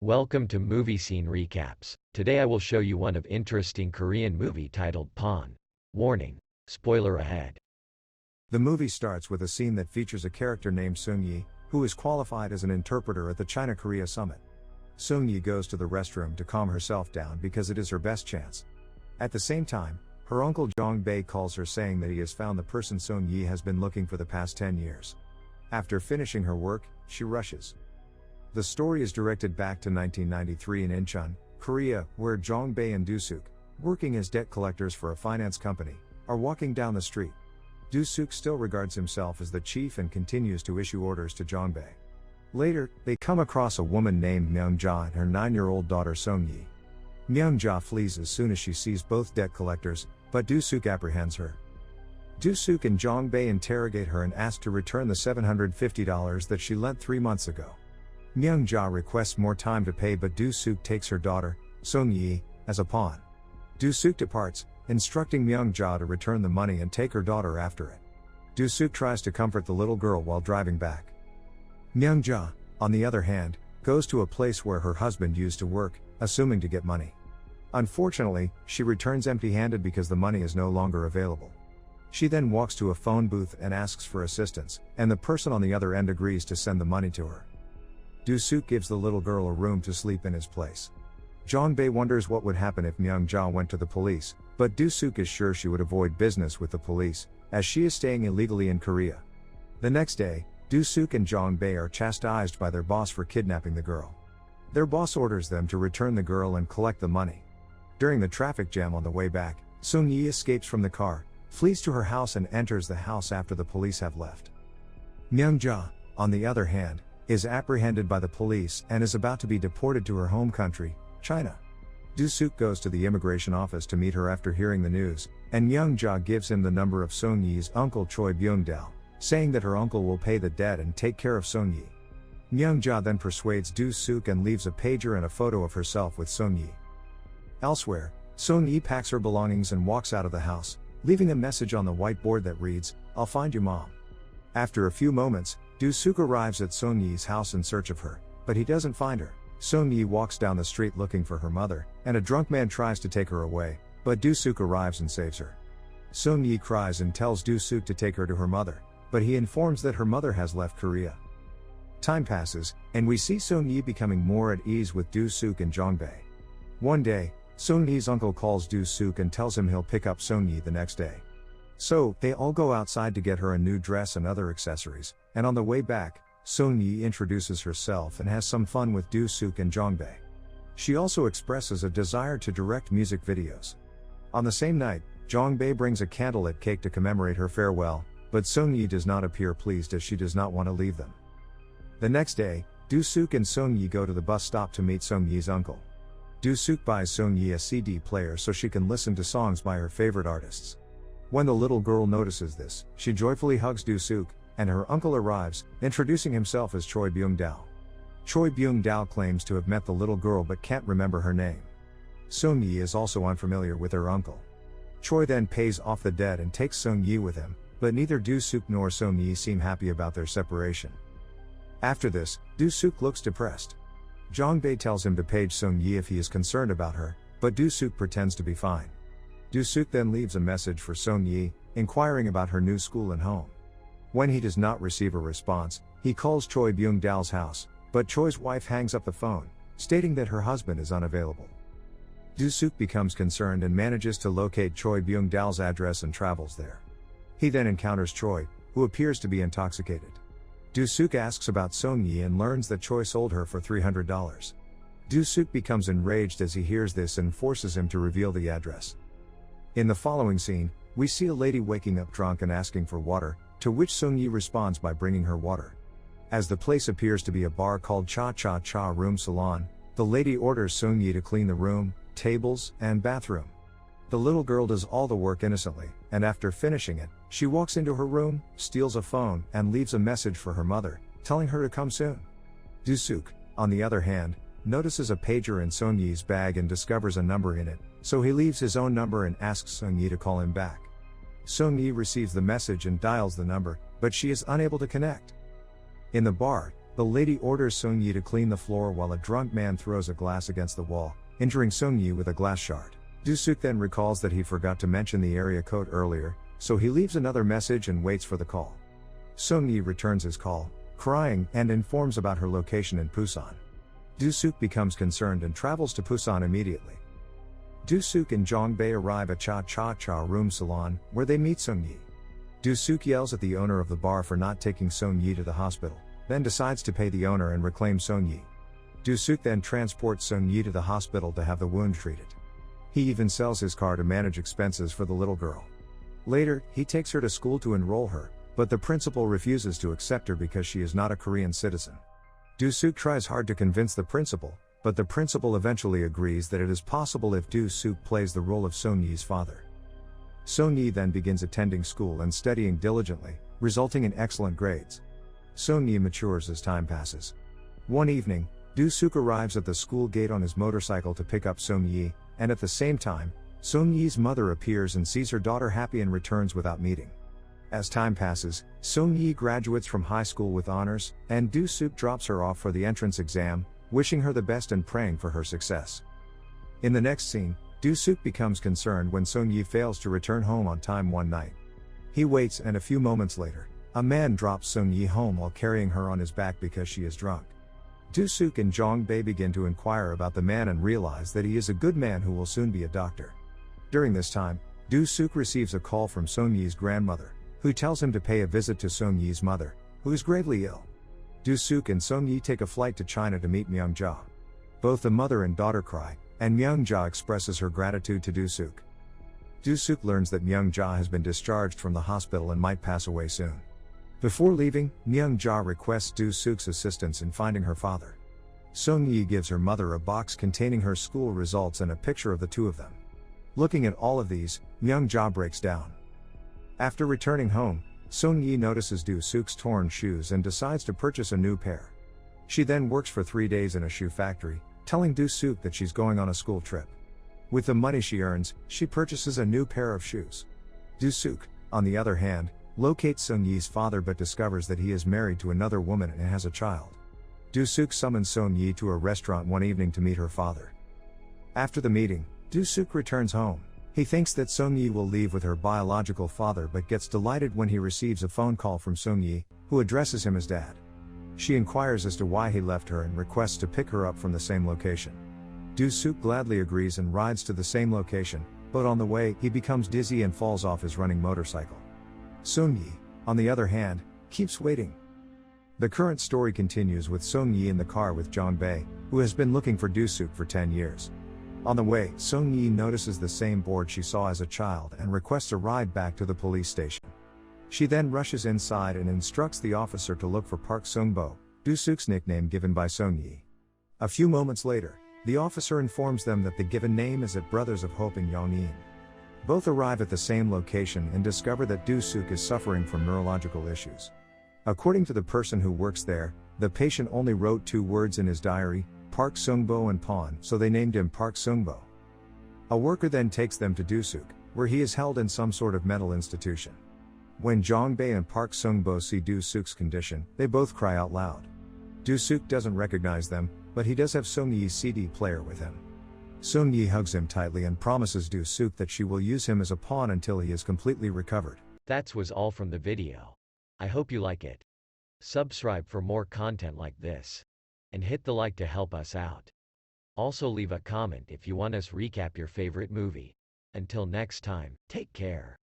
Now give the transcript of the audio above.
Welcome to Movie Scene Recaps. Today I will show you one of interesting Korean movie titled Pawn. Warning. Spoiler ahead. The movie starts with a scene that features a character named Seung-Yi, who is qualified as an interpreter at the China-Korea summit. Seung-Yi goes to the restroom to calm herself down because it is her best chance. At the same time, her uncle Jong-bae calls her saying that he has found the person Seung-Yi has been looking for the past 10 years. After finishing her work, she rushes. The story is directed back to 1993 in Incheon, Korea, where Jong-bae and Doo-Seok, working as debt collectors for a finance company, are walking down the street. Doo-Seok still regards himself as the chief and continues to issue orders to Jong-bae. Later, they come across a woman named Myung-Ja and her 9-year-old daughter Seung-Yi. Myung-Ja flees as soon as she sees both debt collectors, but Doo-Seok apprehends her. Doo-Seok and Jong-bae interrogate her and ask to return the $750 that she lent 3 months ago. Myung-Ja requests more time to pay, but Doo-Seok takes her daughter, Seung-Yi, as a pawn. Doo-Seok departs, instructing Myung-Ja to return the money and take her daughter after it. Doo-Seok tries to comfort the little girl while driving back. Myung-Ja, on the other hand, goes to a place where her husband used to work, assuming to get money. Unfortunately, she returns empty-handed because the money is no longer available. She then walks to a phone booth and asks for assistance, and the person on the other end agrees to send the money to her. Doo-Seok gives the little girl a room to sleep in his place. Jong-bae wonders what would happen if Myung-Ja went to the police, but Doo-Seok is sure she would avoid business with the police, as she is staying illegally in Korea. The next day, Doo-Seok and Jong-bae are chastised by their boss for kidnapping the girl. Their boss orders them to return the girl and collect the money. During the traffic jam on the way back, Seung-Yi escapes from the car, flees to her house and enters the house after the police have left. Myung-Ja, on the other hand, is apprehended by the police and is about to be deported to her home country, China. Doo-Seok goes to the immigration office to meet her after hearing the news, and Myung-Ja gives him the number of Seung-Yi's uncle Choi Byung-dal, saying that her uncle will pay the debt and take care of Seung-Yi. Myung-Ja then persuades Doo-Seok and leaves a pager and a photo of herself with Seung-Yi. Elsewhere, Seung-Yi packs her belongings and walks out of the house, leaving a message on the whiteboard that reads, "I'll find you, Mom." After a few moments, Doo-Seok arrives at Seung-Yi's house in search of her, but he doesn't find her. Seung-Yi walks down the street looking for her mother, and a drunk man tries to take her away, but Doo-Seok arrives and saves her. Seung-Yi cries and tells Doo-Seok to take her to her mother, but he informs that her mother has left Korea. Time passes, and we see Seung-Yi becoming more at ease with Doo-Seok and Jong-bae. One day, Seung-Yi's uncle calls Doo-Seok and tells him he'll pick up Seung-Yi the next day. So, they all go outside to get her a new dress and other accessories, and on the way back, Seung-Yi introduces herself and has some fun with Doo-Seok and Jong-bae. She also expresses a desire to direct music videos. On the same night, Jong-bae brings a candlelit cake to commemorate her farewell, but Seung-Yi does not appear pleased as she does not want to leave them. The next day, Doo-Seok and Seung-Yi go to the bus stop to meet Seung-Yi's uncle. Doo-Seok buys Seung-Yi a CD player so she can listen to songs by her favorite artists. When the little girl notices this, she joyfully hugs Doo-Seok, and her uncle arrives, introducing himself as Choi Byung-dal. Choi Byung-dal claims to have met the little girl but can't remember her name. Seung-Yi is also unfamiliar with her uncle. Choi then pays off the debt and takes Seung-Yi with him, but neither Doo-Seok nor Seung-Yi seem happy about their separation. After this, Doo-Seok looks depressed. Jong-bae tells him to page Seung-Yi if he is concerned about her, but Doo-Seok pretends to be fine. Doo-Seok then leaves a message for Seung-Yi, inquiring about her new school and home. When he does not receive a response, he calls Choi Byung-dal's house, but Choi's wife hangs up the phone, stating that her husband is unavailable. Doo-Seok becomes concerned and manages to locate Choi Byung-dal's address and travels there. He then encounters Choi, who appears to be intoxicated. Doo-Seok asks about Seung-Yi and learns that Choi sold her for $300. Doo-Seok becomes enraged as he hears this and forces him to reveal the address. In the following scene, we see a lady waking up drunk and asking for water, to which Seung-Yi responds by bringing her water. As the place appears to be a bar called Cha-Cha-Cha Room Salon, the lady orders Seung-Yi to clean the room, tables, and bathroom. The little girl does all the work innocently, and after finishing it, she walks into her room, steals a phone, and leaves a message for her mother, telling her to come soon. Doo-Seok, on the other hand, notices a pager in Seung-Yi's bag and discovers a number in it, so he leaves his own number and asks Seung-Yi to call him back. Seung-Yi receives the message and dials the number, but she is unable to connect. In the bar, The lady orders Seung-Yi to clean the floor while a drunk man throws a glass against the wall, injuring Seung-Yi with a glass shard. Doo-Seok then recalls that he forgot to mention the area code earlier, so he leaves another message and waits for the call. Seung-Yi returns his call, crying, and informs about her location in Busan. Doo-Seok becomes concerned and travels to Busan immediately. Doo-Seok and Jong-bae arrive at Cha-Cha-Cha Room Salon, where they meet Seung-Yi. Doo-Seok yells at the owner of the bar for not taking Seung-Yi to the hospital, then decides to pay the owner and reclaim Seung-Yi. Doo-Seok then transports Seung-Yi to the hospital to have the wound treated. He even sells his car to manage expenses for the little girl. Later, he takes her to school to enroll her, but the principal refuses to accept her because she is not a Korean citizen. Doo-Seok tries hard to convince the principal, but the principal eventually agrees that it is possible if Doo-Seok plays the role of Seung-Yi's father. Seung-Yi then begins attending school and studying diligently, resulting in excellent grades. Seung-Yi matures as time passes. One evening, Doo-Seok arrives at the school gate on his motorcycle to pick up Seung-Yi, and at the same time, Seung-Yi's mother appears and sees her daughter happy and returns without meeting. As time passes, Seung-Yi graduates from high school with honors, and Doo-Seok drops her off for the entrance exam, wishing her the best and praying for her success. In the next scene, Doo-Seok becomes concerned when Seung-Yi fails to return home on time one night. He waits, and a few moments later, a man drops Seung-Yi home while carrying her on his back because she is drunk. Doo-Seok and Jong-bae begin to inquire about the man and realize that he is a good man who will soon be a doctor. During this time, Doo-Seok receives a call from Seung-Yi's grandmother, who tells him to pay a visit to Seung-Yi's mother, who is gravely ill. Doo-Seok and Seung-Yi take a flight to China to meet Myung-Ja. Both the mother and daughter cry, and Myung-Ja expresses her gratitude to Doo-Seok. Doo-Seok learns that Myung-Ja has been discharged from the hospital and might pass away soon. Before leaving, Myung-Ja requests Doo-Seok's assistance in finding her father. Seung-Yi gives her mother a box containing her school results and a picture of the two of them. Looking at all of these, Myung-Ja breaks down. After returning home, Seung-Yi notices Doo-Seok's torn shoes and decides to purchase a new pair. She then works for 3 days in a shoe factory, telling Doo-Seok that she's going on a school trip. With the money she earns, she purchases a new pair of shoes. Doo-Seok, on the other hand, locates Seung-Yi's father but discovers that he is married to another woman and has a child. Doo-Seok summons Seung-Yi to a restaurant one evening to meet her father. After the meeting, Doo-Seok returns home. He thinks that Seung-Yi will leave with her biological father but gets delighted when he receives a phone call from Seung-Yi, who addresses him as dad. She inquires as to why he left her and requests to pick her up from the same location. Doo-Seok gladly agrees and rides to the same location, but on the way, he becomes dizzy and falls off his running motorcycle. Seung-Yi, on the other hand, keeps waiting. The current story continues with Seung-Yi in the car with Jong-bae, who has been looking for Doo-Seok for 10 years. On the way, Seung-Yi notices the same board she saw as a child and requests a ride back to the police station. She then rushes inside and instructs the officer to look for Park Seung-bo, Doo-Seok's nickname given by Seung-Yi. A few moments later, the officer informs them that the given name is at Brothers of Hope in Yongin. Both arrive at the same location and discover that Doo-Seok is suffering from neurological issues. According to the person who works there, the patient only wrote 2 words in his diary, Park Seung-bo and Pawn, so they named him Park Seung-bo. A worker then takes them to Doo-Seok, where he is held in some sort of mental institution. When Jong-bae and Park Seung-bo see Doo-Seok's condition, they both cry out loud. Doo-Seok doesn't recognize them, but he does have Seung-Yi's CD player with him. Seung-Yi hugs him tightly and promises Doo-Seok that she will use him as a pawn until he is completely recovered. That was all from the video. I hope you like it. Subscribe for more content like this. And hit the like to help us out. Also leave a comment if you want us recap your favorite movie. Until next time, take care.